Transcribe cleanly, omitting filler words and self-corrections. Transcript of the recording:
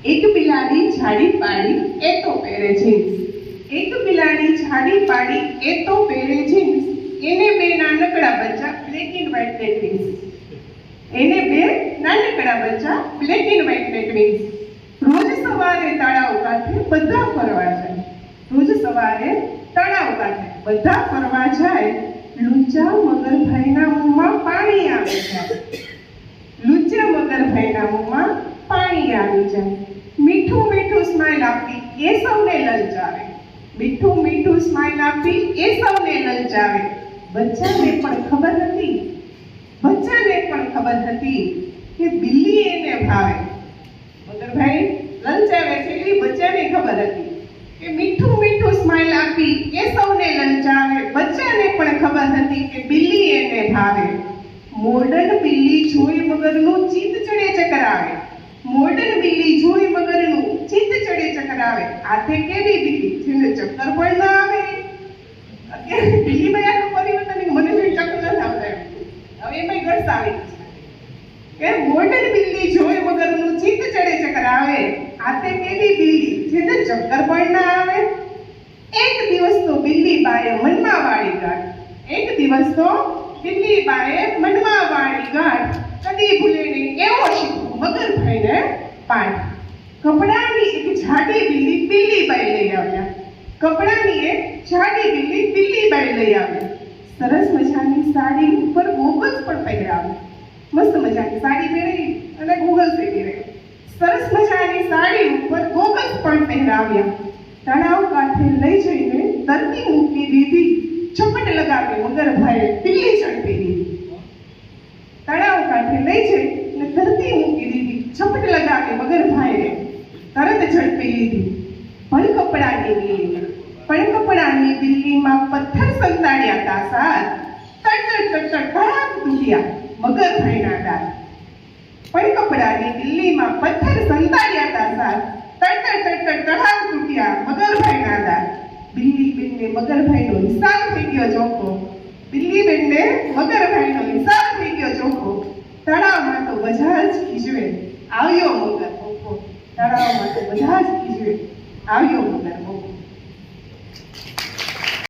એક બિલાડી જાડી પાડી એ તો પહેરે જીન્સ. એક બિલાડી જાડી પાડી એ તો પહેરે જીન્સ. એને બે નાનકડા બચ્ચા બ્લેક એન્ડ વ્હાઇટ ટ્વિન્સ. એને બે નાનકડા બચ્ચા બ્લેક એન્ડ વ્હાઇટ ટ્વિન્સ. રોજ સવારે તળાવ કાંઠે બધા ફરવા જાય. રોજ સવારે તળાવ કાંઠે બધા ફરવા જાય. લુચ્ચા મગરભાઈના મોંમાં પાણી આવી જાય. લુચ્ચા મગરભાઈના મોંમાં પાણી આવી જાય. મીઠું મીઠું સ્માઈલ આપી એ સૌને લલચાવે. મીઠું મીઠું સ્માઈલ આપી એ સૌને લલચાવે. બચ્ચાને પણ ખબર હતી કે બિલ્લી એને ભાવે. મગરભાઈ લલચાવે છે એટલે બચ્ચાને ખબર હતી કે મીઠું મીઠું સ્માઈલ આપી એ સૌને લલચાવે. બચ્ચાને પણ ખબર હતી કે બિલ્લી એને ભાવે. મોડર્ન બિલ્લી જોઈ મગરનું ચિત્ત ચડે ચકરાવે. મોડર્ન બિલ્લી જોઈ મગરનું ચિત્ત ચડે ચકરાવે. આતે કેવી બિલ્લી જેને ચક્કર પણ ન આવે. અત્યારે બિલ્લી બયાનું પરિવર્તન મને જોઈ ચક્કર ન આવતા. હવે એમાં ગર્સ આવી કે મોડર્ન બિલ્લી જોઈ મગરનું ચિત્ત ચડે ચકરાવે. આતે કેવી બિલ્લી જેને ચક્કર પણ ન આવે. એક દિવસ તો બિલ્લી બાએ મનમાં વાળી ગાંઠ. એક દિવસ તો બિલ્લી બાએ મનમાં વાળી ગાંઠ. કદી ભૂલે નહીં એવો શીખવું મગરભાઈને પાઠ. કપડાની એક જાડી બિલ્લી બિલ્લીબાઈ લઈ આવ્યા. કપડાની એક જાડી બિલ્લી બિલ્લીબાઈ લઈ આવ્યા. સરસ મજાની સાડી ઉપર ગોગલ્સ પણ પહેરાવ્યા. મસ્ત મજાની સાડી પહેરી અને ગોગલ્સ પહેરી. સરસ મજાની સાડી ઉપર ગોગલ્સ પણ પહેરાવ્યા. તળાવ કાંઠે લઈ જઈને તરતી મૂકી દીધી. ઝપટ લગાવી મગરભાઈએ બિલ્લી ઝડપી દીધી. તળાવ કાંઠે લઈ જઈને તરતી મૂકી દીધી. ઝપટ લગાવી મગરભાઈએ તરત ઝડપી લીધી. પળકપડાની બિલ્લીમાં પથ્થર સંતાડ્યા તા સાર. તડતડ ધડાક તૂટ્યા મગરભાઈના દાંત. પળકપડાની બિલ્લીમાં પથ્થર સંતાડ્યા તા સાર. તડતડ ધડાક તૂટ્યા મગરભાઈના દાંત. બિલ્લી બેનને મગરભાઈનો હિસાબ થઈ ગયો ચોખ્ખો. બિલ્લી બેનને મગરભાઈનો હિસાબ થઈ ગયો ચોખ્ખો. તળાવમાં તો બધા જ ખીજવે આવ્યો મગર બોકો. તળાવમાં તો બધા જ ખીજવે આવ્યો મગર બોકો.